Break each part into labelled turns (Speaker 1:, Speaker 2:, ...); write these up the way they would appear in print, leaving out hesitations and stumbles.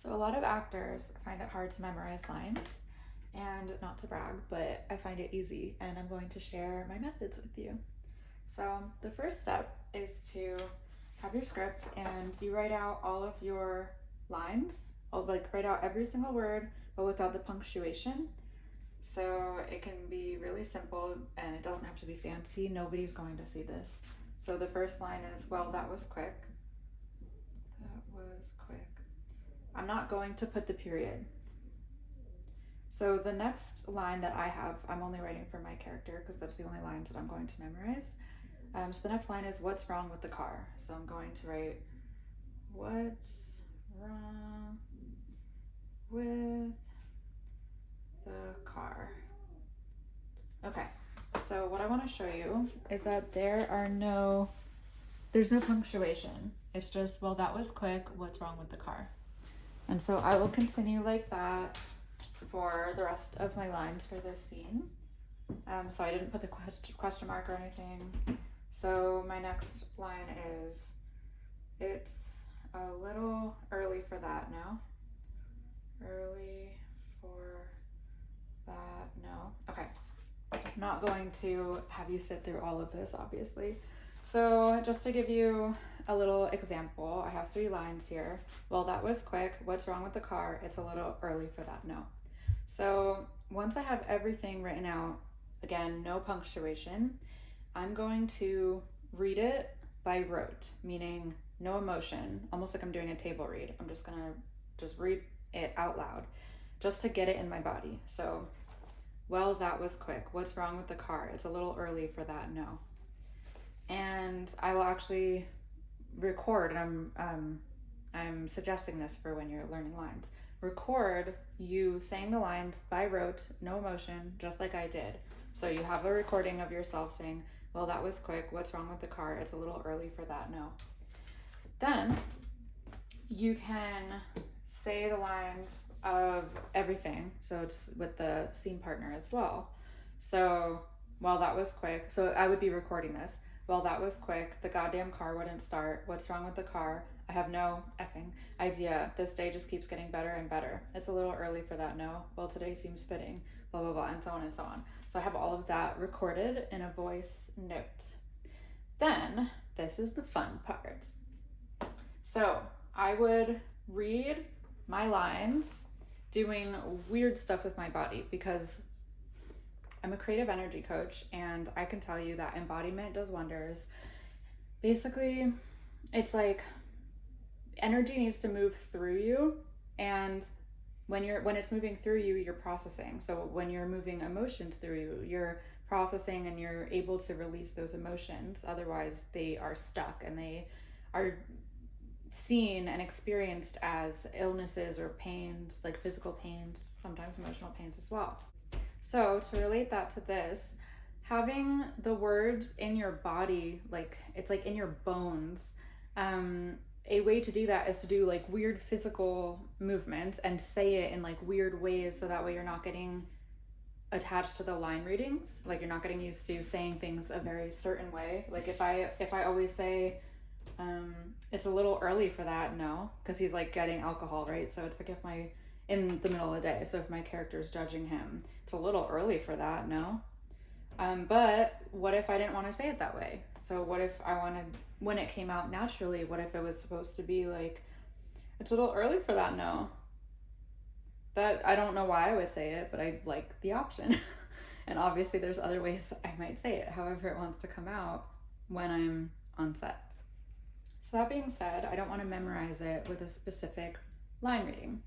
Speaker 1: So a lot of actors find it hard to memorize lines, and not to brag, but I find it easy, and I'm going to share my methods with you. So the first step is to have your script and you write out all of your lines. I'll write out every single word, but without the punctuation. So it can be really simple and it doesn't have to be fancy. Nobody's going to see this. So the first line is, well, that was quick. That was quick. I'm not going to put the period. So the next line that I have, I'm only writing for my character because that's the only lines that I'm going to memorize. So the next line is, what's wrong with the car? So I'm going to write, what's wrong with the car? Okay, so what I want to show you is that there's no punctuation. It's just, well, that was quick, what's wrong with the car? And so I will continue like that for the rest of my lines for this scene. So I didn't put the question mark or anything. So my next line is, it's a little early for that now. Early for that, no. Okay, I'm not going to have you sit through all of this, obviously. So just to give you a little example, I have 3 lines here. Well, that was quick. What's wrong with the car? It's a little early for that, no. So once I have everything written out, again, no punctuation, I'm going to read it by rote, meaning no emotion, almost like I'm doing a table read. I'm just gonna read it out loud just to get it in my body. So, well, that was quick. What's wrong with the car? It's a little early for that, no. And I will actually record, and I'm suggesting this for when you're learning lines. Record you saying the lines by rote, no emotion, just like I did. So you have a recording of yourself saying, well, that was quick. What's wrong with the car? It's a little early for that, no. Then you can say the lines of everything. So it's with the scene partner as well. So, well, that was quick. So I would be recording this. Well, that was quick. The goddamn car wouldn't start. What's wrong with the car? I have no effing idea. This day just keeps getting better and better. It's a little early for that, no. Well, today seems fitting. Blah, blah, blah, and so on and so on. So I have all of that recorded in a voice note. Then, this is the fun part. So I would read my lines doing weird stuff with my body because I'm a creative energy coach and I can tell you that embodiment does wonders. Basically, it's like energy needs to move through you, and when it's moving through you, you're processing. So when you're moving emotions through you, you're processing and you're able to release those emotions. Otherwise, they are stuck and they are seen and experienced as illnesses or pains, like physical pains, sometimes emotional pains as well. So to relate that to this, having the words in your body, like it's like in your bones, a way to do that is to do like weird physical movements and say it in like weird ways, so that way you're not getting attached to the line readings. Like you're not getting used to saying things a very certain way. Like if I always say, it's a little early for that, no, because he's like getting alcohol, right? So it's like in the middle of the day, so if my character's judging him, it's a little early for that, no. But what if I didn't want to say it that way? So what if I wanted, when it came out naturally, what if it was supposed to be like, it's a little early for that, no? That, I don't know why I would say it, but I like the option. And obviously there's other ways I might say it, however it wants to come out when I'm on set. So that being said, I don't want to memorize it with a specific line reading.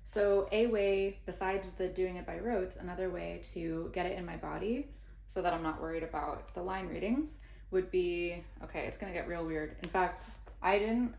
Speaker 1: So a way, besides the doing it by rote, another way to get it in my body so that I'm not worried about the line readings would be, okay, it's gonna get real weird. In fact, I didn't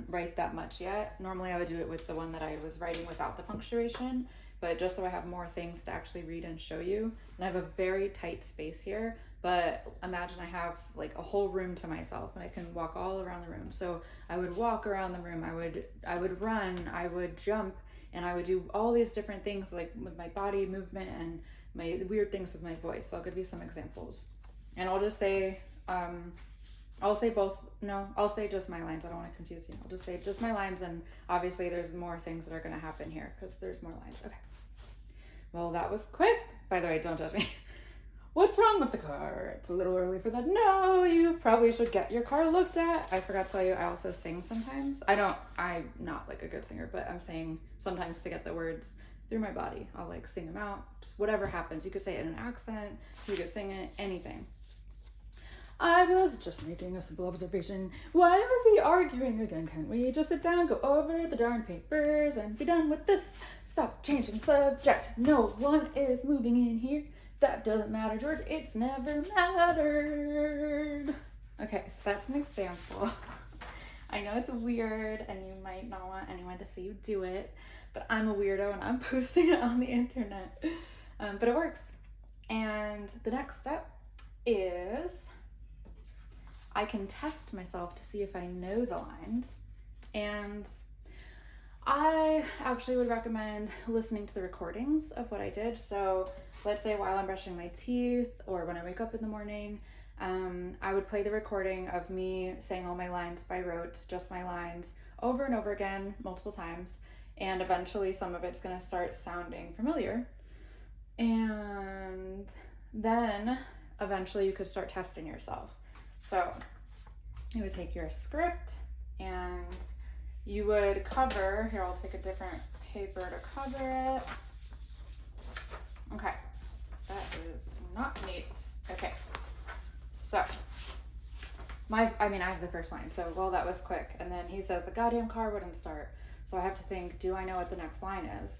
Speaker 1: write that much yet. Normally I would do it with the one that I was writing without the punctuation, but just so I have more things to actually read and show you. And I have a very tight space here, but imagine I have like a whole room to myself and I can walk all around the room. So I would walk around the room, I would run, I would jump, and I would do all these different things like with my body movement and my weird things with my voice. So I'll give you some examples. And I'll just say, I'll say both. No, I'll say just my lines. I don't want to confuse you. I'll just say just my lines, and obviously there's more things that are going to happen here because there's more lines. Okay. Well, that was quick. By the way, don't judge me. What's wrong with the car? It's a little early for that. No, you probably should get your car looked at. I forgot to tell you, I also sing sometimes. I'm not like a good singer, but I'm saying sometimes to get the words through my body. I'll like sing them out. Just whatever happens. You could say it in an accent. You could sing it, anything. I was just making a simple observation. Why are we arguing again? Can't we just sit down, go over the darn papers, and be done with this? Stop changing subject. No one is moving in here. That doesn't matter, George. It's never mattered. Okay, so that's an example. I know it's weird, and you might not want anyone to see you do it, but I'm a weirdo, and I'm posting it on the internet. But it works. And the next step is I can test myself to see if I know the lines. And I actually would recommend listening to the recordings of what I did. So let's say while I'm brushing my teeth or when I wake up in the morning, I would play the recording of me saying all my lines by rote, just my lines, over and over again, multiple times. And eventually some of it's going to start sounding familiar. And then eventually you could start testing yourself. So you would take your script and you would cover, here I'll take a different paper to cover it. Okay, that is not neat. Okay, so I have the first line, so well, that was quick. And then he says the goddamn car wouldn't start. So I have to think, do I know what the next line is?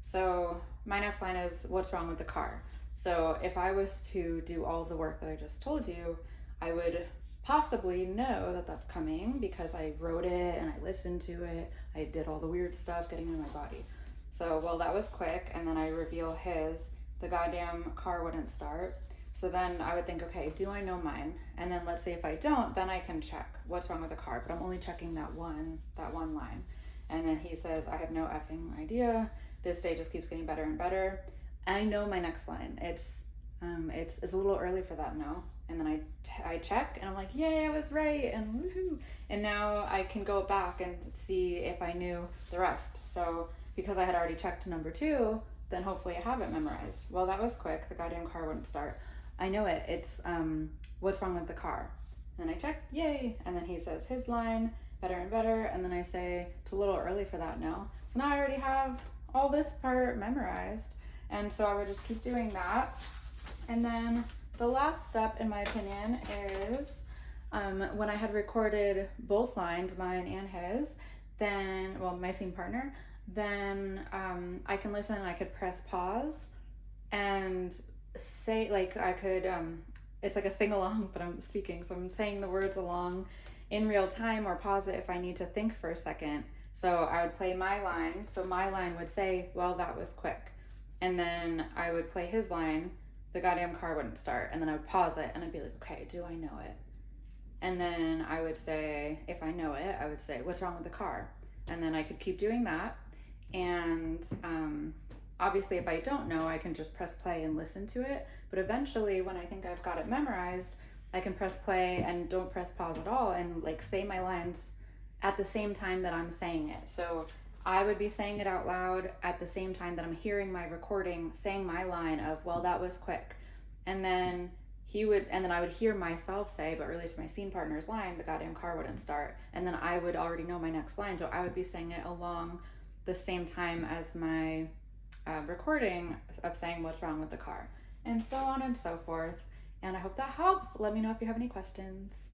Speaker 1: So my next line is, what's wrong with the car? So if I was to do all of the work that I just told you, I would possibly know that that's coming because I wrote it and I listened to it. I did all the weird stuff getting into my body. So, well, that was quick. And then I reveal his, the goddamn car wouldn't start. So then I would think, okay, do I know mine? And then let's say if I don't, then I can check what's wrong with the car, but I'm only checking that one line. And then he says, I have no effing idea. This day just keeps getting better and better. I know my next line. It's a little early for that, no? And then I check and I'm like, yay, I was right, and woohoo. And now I can go back and see if I knew the rest. So because I had already checked number 2, then hopefully I have it memorized. Well, that was quick. The goddamn car wouldn't start. I know it. It's what's wrong with the car? And I check, yay. And then he says his line, better and better. And then I say, it's a little early for that, no? So now I already have all this part memorized. And so I would just keep doing that. And then the last step, in my opinion, is when I had recorded both lines, mine and his, then, well, my scene partner, then I can listen and I could press pause and say, like, I could, it's like a sing-along, but I'm speaking, so I'm saying the words along in real time, or pause it if I need to think for a second. So I would play my line, so my line would say, well, that was quick. And then I would play his line, the goddamn car wouldn't start. And then I would pause it and I'd be like, okay, do I know it? And then I would say, if I know it, I would say, what's wrong with the car? And then I could keep doing that. And obviously if I don't know, I can just press play and listen to it. But eventually when I think I've got it memorized, I can press play and don't press pause at all and like say my lines at the same time that I'm saying it. So I would be saying it out loud at the same time that I'm hearing my recording, saying my line of, well, that was quick. And then I would hear myself say, but really it's my scene partner's line, the goddamn car wouldn't start. And then I would already know my next line. So I would be saying it along the same time as my recording of saying what's wrong with the car, and so on and so forth. And I hope that helps. Let me know if you have any questions.